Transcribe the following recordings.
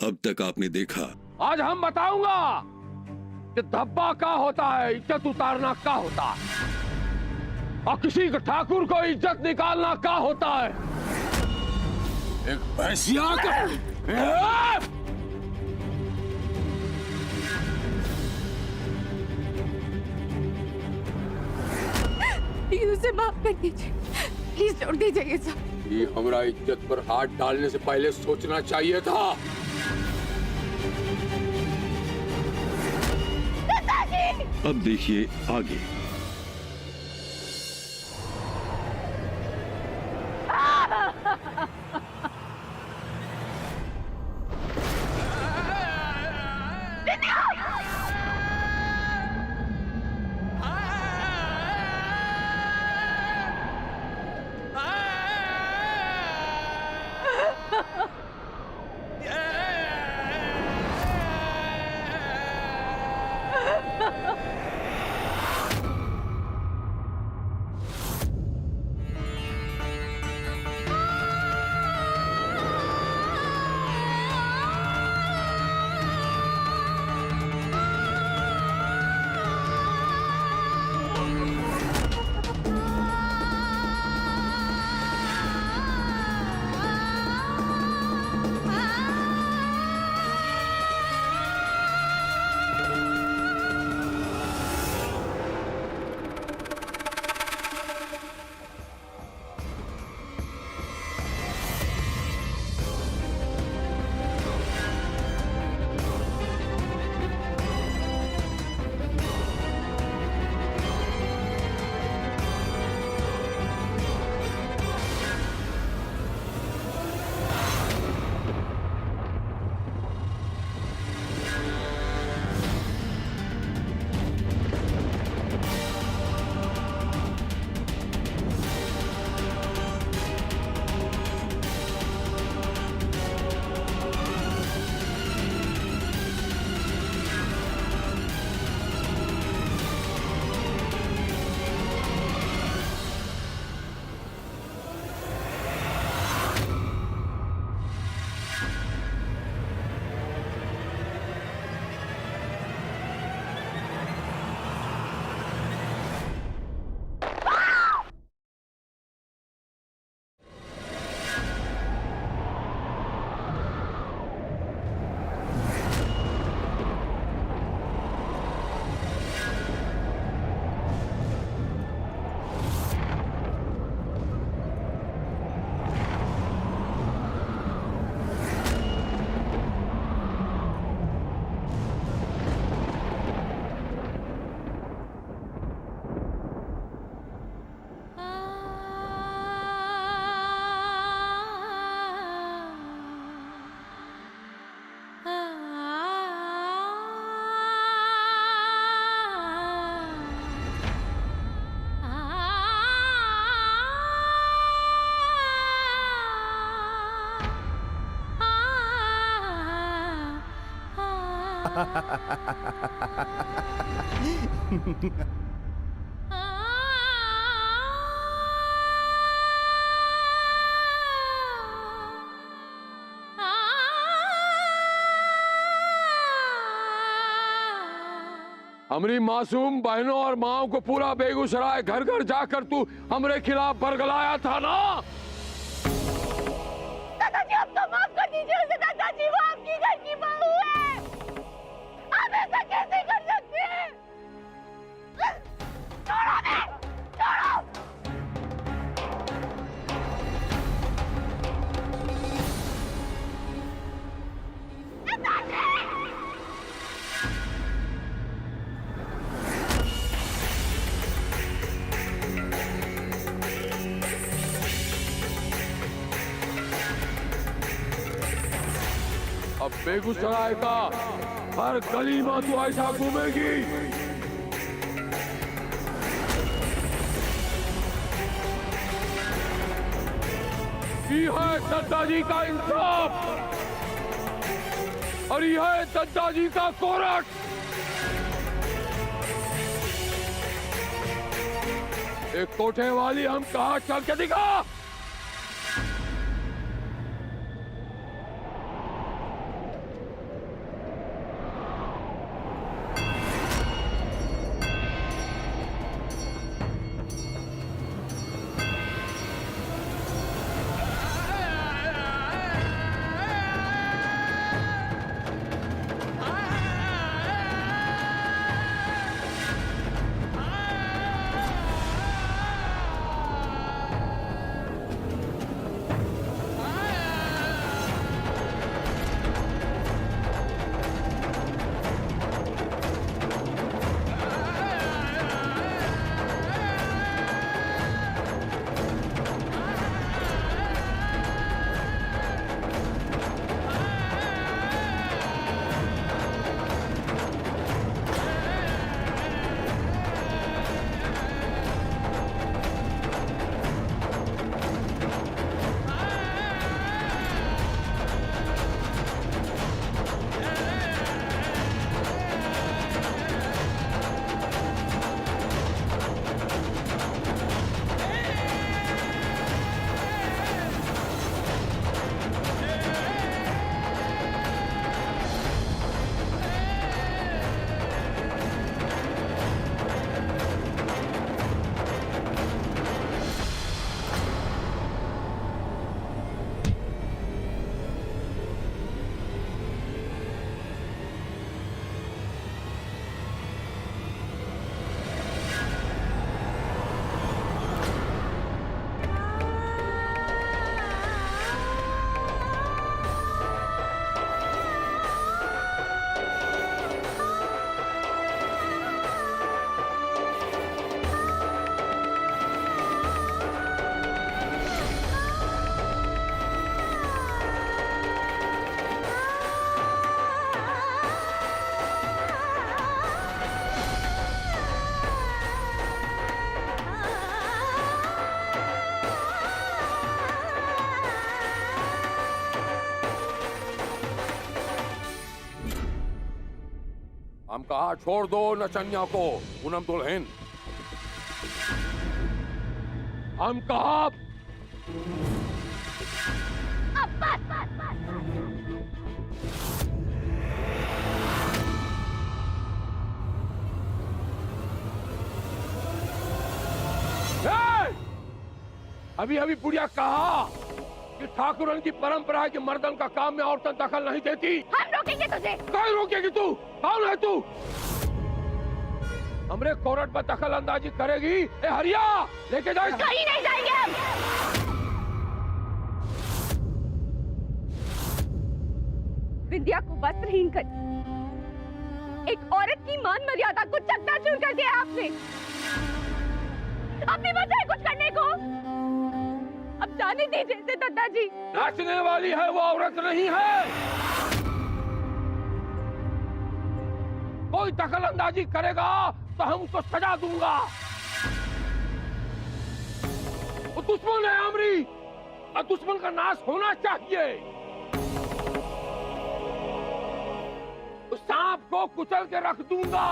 अब तक आपने देखा। आज हम बताऊंगा कि धब्बा क्या होता है, इज्जत उतारना क्या होता है, और किसी के ठाकुर को इज्जत निकालना क्या होता है। एक भैंसिया का प्लीज उसे माफ कर दीजिए, प्लीज छोड़ दीजिए ये सब। ये हमारा इज्जत पर हाथ डालने से पहले सोचना चाहिए था। अब देखिए आगे। हमारी मासूम बहनों और माओ को पूरा बेगूसराय घर घर जाकर तू हमरे खिलाफ बरगलाया था ना। दादाजी आपको माफ कर दीजिए उसे। दादाजी वो आपकी घर की बहू है, आप ऐसा कैसे कर सकते हैं? छोड़ो मैं, छोड़ो। अब बेगूसराय का हर गली में तू ऐसा घूमेगी। ये है दद्दाजी का इंसाफ और ये है दद्दाजी का कोरट। एक कोठे वाली हम कहा चल के दिखा। हम कहा छोड़ दो नचनिया को, पूनम दुल्हन। हम कहा अभी अभी बुढ़िया कहा कि ठाकुरन की परंपरा है कि मर्दन का काम में औरतें दखल नहीं देती। हम रोकेंगे तुझे। कौन रोकेगी तू? कौन है तू? हमरे कोर्ट पर दखल अंदाजी करेगी? ए हरिया, लेके जाओ। कहीं नहीं जाएंगे हम। विद्या को वस्त्रहीन कर, एक औरत की मान मर्यादा को चकनाचूर कर दिया आपने। अब भी बचा है कुछ करने को? अब जाने दीजिए इसे दादाजी। नाचने वाली है वो, औरत नहीं है। कोई दखल अंदाजी करेगा तो हम उसको सजा दूंगा। वो दुश्मन है आमरी, और दुश्मन का नाश होना चाहिए। उस सांप को कुचल के रख दूंगा।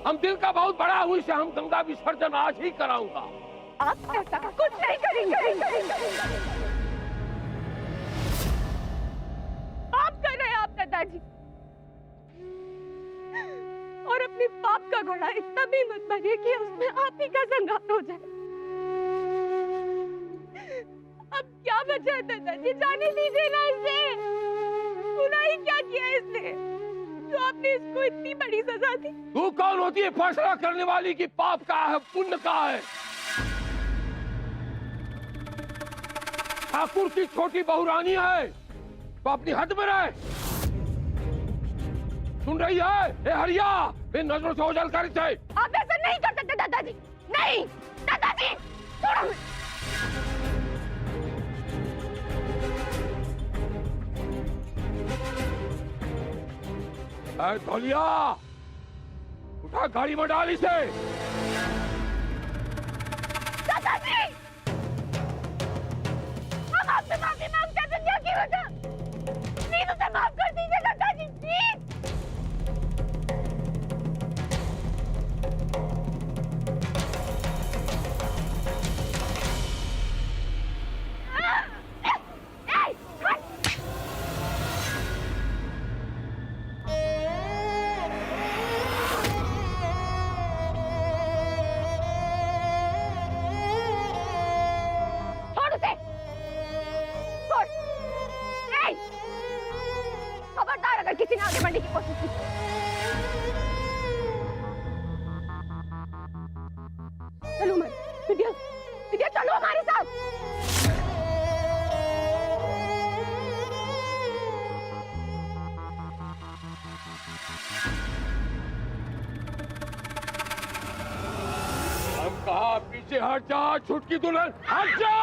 हम दिल का बहुत बड़ा हूं, इसे हम गंगा विसर्जन आज ही कराऊंगा। आप ऐसा कुछ नहीं करेंगे। पाप कर रहे हैं आप दादाजी, और अपने पाप का घड़ा इतना भी मत भरिए कि उसमें आप ही का संघात हो जाए। अब क्या बचा है दादाजी? जाने दीजिए ना इसे। गुनाह ही क्या किया इसने जो आपने इसको इतनी बड़ी सजा दी? तू कौन होती है फैसला करने वाली कि पाप का है पुण्य का है? ठाकुर की छोटी बहुरानी है तो अपनी हद में रहे। सुन रही है? ए हरिया, इन नजरों से ओझल कर इसे। आप ऐसा नहीं कर सकते दादाजी। नहीं दादाजी, छोड़ो। धोलिया, उठा गाड़ी में डाल इसे। दादाजी, हम आपसे माफी मांगते हैं दुनिया की वजह। प्लीज उसे माफ कर दीजिए दादाजी, प्लीज। किसी ने आगे बढ़ने की कोशिश की। चलो विद्या, विद्या चलो हमारे साथ। हम कहा पीछे हट जा, छुटकी दुल्हन, हट जा।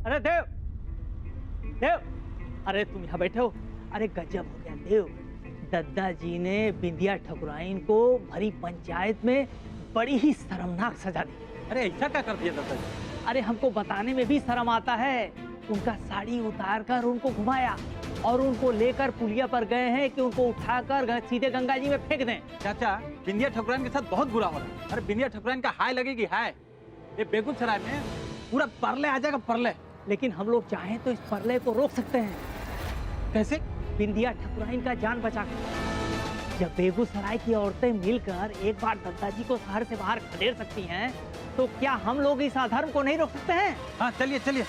अरे देव, देव, अरे तुम यहाँ बैठे हो? अरे गजब हो गया देव, दद्दा जी ने बिंदिया ठकुराइन को भरी पंचायत में बड़ी ही शर्मनाक सजा दी। अरे ऐसा क्या कर दिया दद्दा जी? अरे हमको बताने में भी शर्म आता है। उनका साड़ी उतार कर उनको घुमाया और उनको लेकर पुलिया पर गए हैं कि उनको उठाकर सीधे गंगा जी में फेंक दें। चाचा, बिंदिया ठकुराइन के साथ बहुत बुरा हो रहा है। अरे बिंदिया ठकुराइन का हाय लगेगी हाय। ये बेगूसराय में पूरा परले आ जाएगा, परले। लेकिन हम लोग चाहें तो इस परले को रोक सकते हैं। कैसे? बिंदिया ठकुराइन का जान बचा कर। जब बेगूसराय की औरतें मिलकर एक बार दद्दा जी को शहर से बाहर खदेड़ सकती हैं, तो क्या हम लोग इस अधर्म को नहीं रोक सकते हैं? हाँ चलिए चलिए।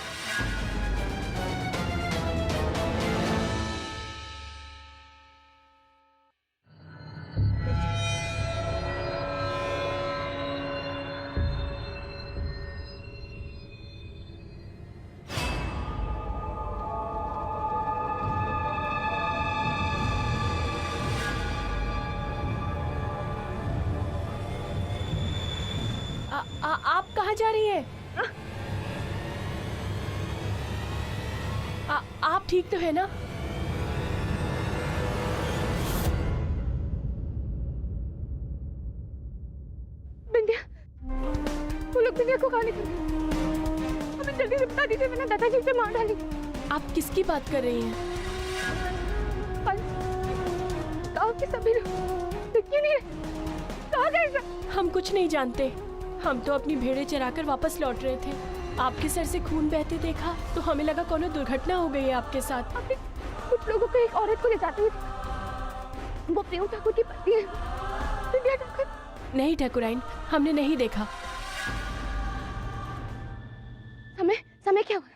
आप कहाँ जा रही हैं? आप ठीक तो है ना? बिंदिया, वो लोग बिंदिया को कहाँ लेकर गए? हमें जल्दी से बता दीजिए, वरना दादाजी से मार डालेंगे। आप किसकी बात कर रही हैं? गाँव के सभी लोग क्यों नहीं रहे? कहाँ गए सब? हम कुछ नहीं जानते। हम तो अपनी भेड़ें चराकर वापस लौट रहे थे। आपके सर से खून बहते देखा तो हमें लगा कोनो दुर्घटना हो गई है आपके साथ। आपने कुछ लोगों को एक औरत को ले जाते हुए देखा। वो प्रेम ठाकुर की पत्नी है, बिंदिया ठाकुर। नहीं ठकुराइन, हमने नहीं देखा। समय क्या हुआ?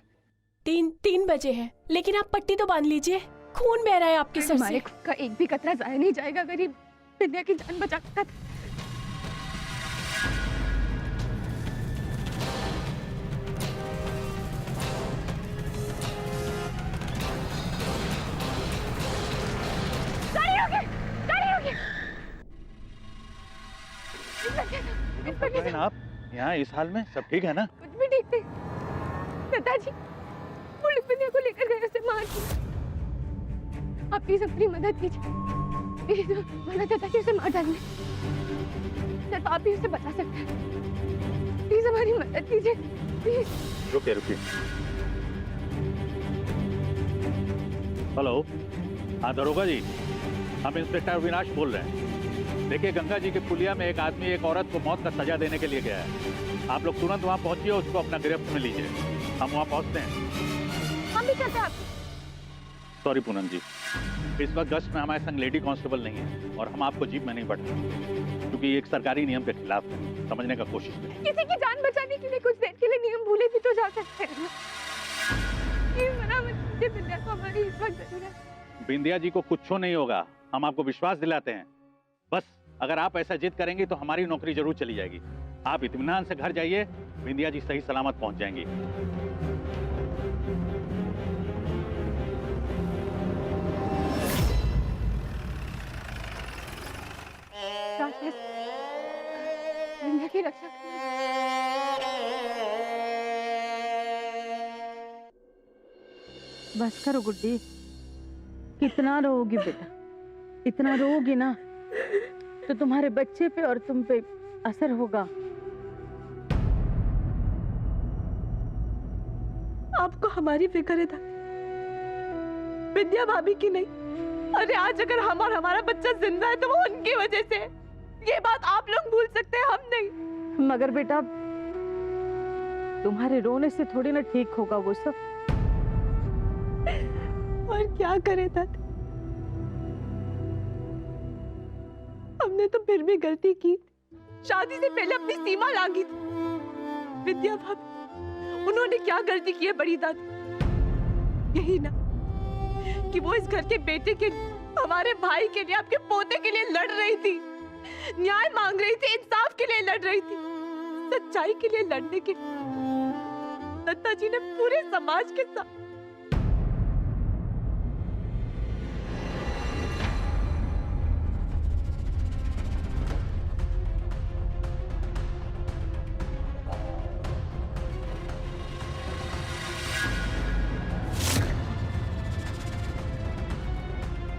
3 बजे हैं, लेकिन आप पट्टी तो बांध लीजिए। खून बह रहा है आपके सर से। हमारे खून का एक भी कतरा जाया नहीं जाएगा अगर ये बिंदिया की जान बचा सकता था। आप यहाँ इस हाल में सब ठीक है ना? कुछ भी ठीक नहीं। दादाजी वो लोग बिंदिया को लेकर गए, उसे मार दिया। आप प्लीज अपनी मदद कीजिए, प्लीज, वरना दादाजी उसे मार डालेंगे। सिर्फ आप ही उसे बचा सकते हैं। प्लीज हमारी मदद कीजिए, प्लीज। रुकिए रुकिए। हेलो, हाँ दरोगा जी, हम इंस्पेक्टर अविनाश बोल रहे हैं। देखिए, गंगा जी के पुलिया में एक आदमी एक औरत को मौत का सजा देने के लिए गया है। आप लोग तुरंत वहाँ पहुंचिए, उसको अपना गिरफ्त में लीजिए। हम वहाँ पहुँचते हैं। हम भी चलते हैं। सॉरी पूनम जी, इस वक्त गश्त में हमारे संग लेडी कांस्टेबल नहीं है और हम आपको जीप में नहीं बढ़ा, क्योंकि ये एक सरकारी नियम के खिलाफ है। समझने का कोशिश करें। किसी की जान बचाने के लिए कुछ देर के लिए नियम भूले भी तो जा सकते हैं। मना मत कीजिए, बिंदिया को हमारी इस वक्त जरूरत है। बिंदिया जी को कुछ नहीं होगा, हम आपको विश्वास दिलाते हैं। बस अगर आप ऐसा जिद करेंगे तो हमारी नौकरी जरूर चली जाएगी। आप इत्मीनान से घर जाइए, बिंदिया जी सही सलामत पहुंच जाएंगी। बिंदिया की रक्षा बस करो गुड्डी, कितना रोओगी बेटा? इतना रोओगी ना तो तुम्हारे बच्चे पे और तुम पे असर होगा। आपको हमारी फिक्र है था, विद्या भाभी की नहीं। अरे आज अगर हम और हमारा बच्चा जिंदा है तो वो उनकी वजह से। ये बात आप लोग भूल सकते हैं, हम नहीं। मगर बेटा, तुम्हारे रोने से थोड़ी ना ठीक होगा वो सब। और क्या करे दादी, हमने तो फिर भी गलती की। शादी से पहले अपनी सीमा लांघी थी। विद्या भाभी, उन्होंने क्या गलती की है बड़ी दादी? यही ना कि वो इस घर के बेटे के, हमारे भाई के लिए, आपके पोते के लिए लड़ रही थी, न्याय मांग रही थी, इंसाफ के लिए लड़ रही थी। सच्चाई के लिए लड़ने के दत्ता जी ने पूरे समाज के साथ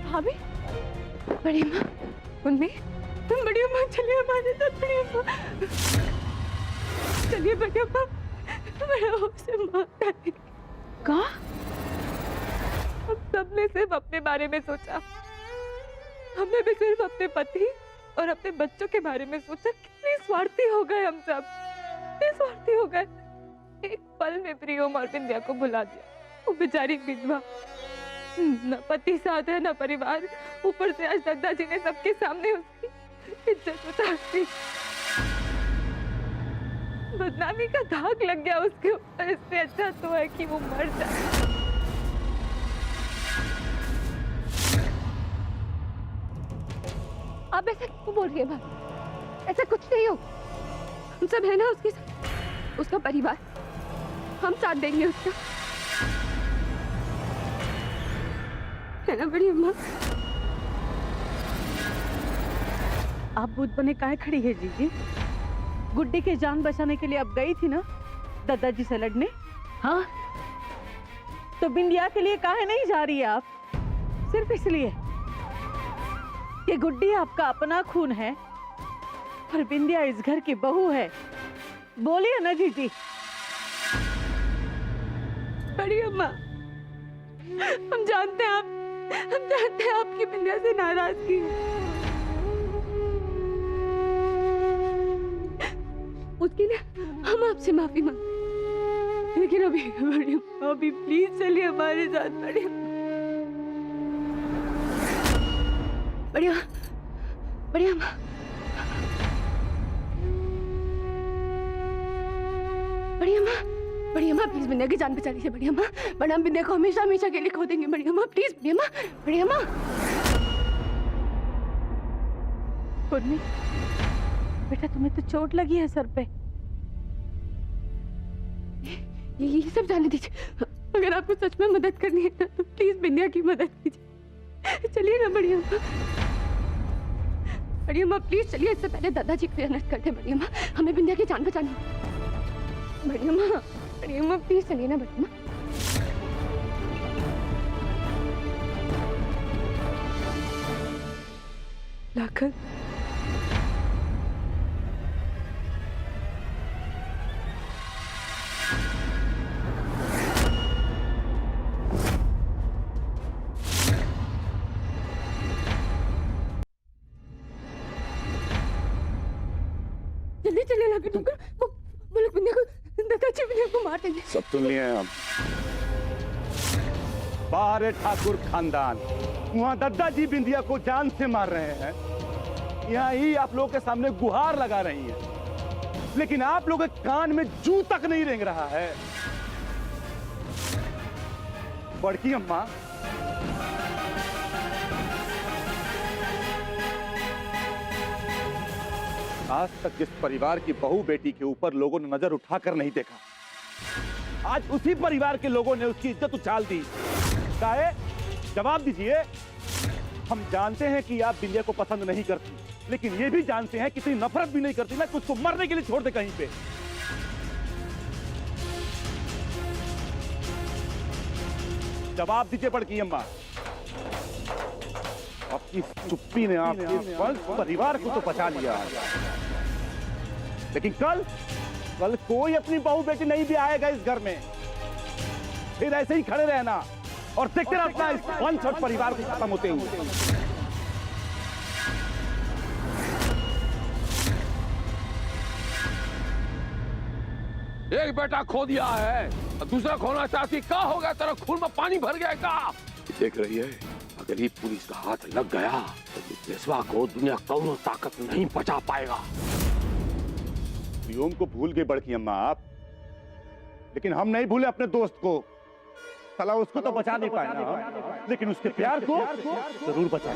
भाभी, बड़ी माँ, उनमें तुम बड़ी माँ, चलिए हमारे साथ। बड़ी माँ, चलिए बड़ी माँ, बड़ा से माँ कहा? हम सबने सिर्फ अपने बारे में सोचा। हमने भी सिर्फ अपने पति और अपने बच्चों के बारे में सोचा। कितने स्वार्थी हो गए हम सब। कितने स्वार्थी हो गए। एक पल में प्रियम और विंध्या को भुला दिया। वो बेचारी विधवा, न पति साथ है न परिवार, ऊपर से आज दद्दा जी ने सबके सामने उसकी इज्जत उतार दी। बदनामी का दाग लग गया उसके ऊपर। इससे अच्छा तो है कि वो मर जाए। आप ऐसा क्यों बोल रही है भाभी? ऐसा कुछ नहीं हो। हम सब है ना उसके साथ, उसका परिवार, हम साथ देंगे उसका, है ना बड़ी अम्मा? आप भूत बने काहे खड़ी है जीजी? गुड्डी की जान बचाने के लिए अब गई थी ना दादाजी से लड़ने? हाँ, तो बिंदिया के लिए काहे नहीं जा रही है आप? सिर्फ इसलिए कि गुड्डी आपका अपना खून है और बिंदिया इस घर की बहू है। बोलिए ना जीजी। बड़ी अम्मा, हम जानते हैं आपकी बिंदिया से नाराजगी है। उसकी ना हम आपसे माफी मांगते, लेकिन अभी बड़ी अम्मा, अभी प्लीज चलिए हमारे साथ। बड़ी अम्मा, बड़ी अम्मा, बड़ी अम्मा, बड़ी अम्मा, बड़ी अम्मा प्लीज बिंदिया की जान बचा लीजिए। बड़ी अम्मा, बड़ा हम बिंदिया को हमेशा हमेशा के लिए खो देंगे। बड़ी अम्मा प्लीज, बड़ी अम्मा, बड़ी अम्मा। पुन्नी, बेटा तुम्हें तो चोट लगी है सर पे। ये सब जाने दीजिए। अगर आपको सच में मदद करनी है ना, तो प्लीज बिंदिया की मदद कीजिए। चलिए ना बड़ी अम्मा, बड़ी अम्मा प्लीज चलिए। इससे पहले दादाजी को अनर्थ करते। बड़ी अम्मा, हमें बिंदिया की जान बचानी है। बड़ी अम्मा प्लीज चलिए ना बड़ी अम्मा। लाखन, जल्दी चलिए लाखन, वो लोग बिंदिया को, दादाजी बिंदिया को मार देंगे। सब सुन लिए हैं हम। बाहर है ठाकुर खानदान, वहां दादाजी बिंदिया को जान से मार रहे हैं। यहाँ ही आप लोगों के सामने गुहार लगा रही हैं, लेकिन आप लोगों के कान में जू तक नहीं रेंग रहा है। बड़की अम्मा, आज तक जिस परिवार की बहू बेटी के ऊपर लोगों ने नजर उठाकर नहीं देखा, आज उसी परिवार के लोगों ने उसकी इज्जत उछाल दी। काहे? जवाब दीजिए। हम जानते हैं कि आप बिंदिया को पसंद नहीं करती, लेकिन ये भी जानते हैं कि इतनी नफरत भी नहीं करती ना कि उसको मरने के लिए छोड़ दे कहीं पे। जवाब दीजिए बड़की अम्मा। आपकी चुप्पी ने आपके परिवार को तो बचा लिया, लेकिन कल कोई अपनी बहू बेटी नहीं भी आएगा इस घर में। फिर ऐसे ही खड़े रहना और देखते रहना इस वंश और परिवार को खत्म होते हुए। एक बेटा खो दिया है, दूसरा खोना चाहती। क्या हो गया? तेरा खून में पानी भर गया क्या? देख रही है, अगर ये पुलिस का हाथ लग गया तो पेशवा को दुनिया कौनो ताकत नहीं बचा पाएगा। व्योम को भूल गए बड़की अम्मा आप, लेकिन हम नहीं भूले अपने दोस्त को। साला उसको तो बचा नहीं पाए ना, लेकिन उसके प्यार को जरूर बचा।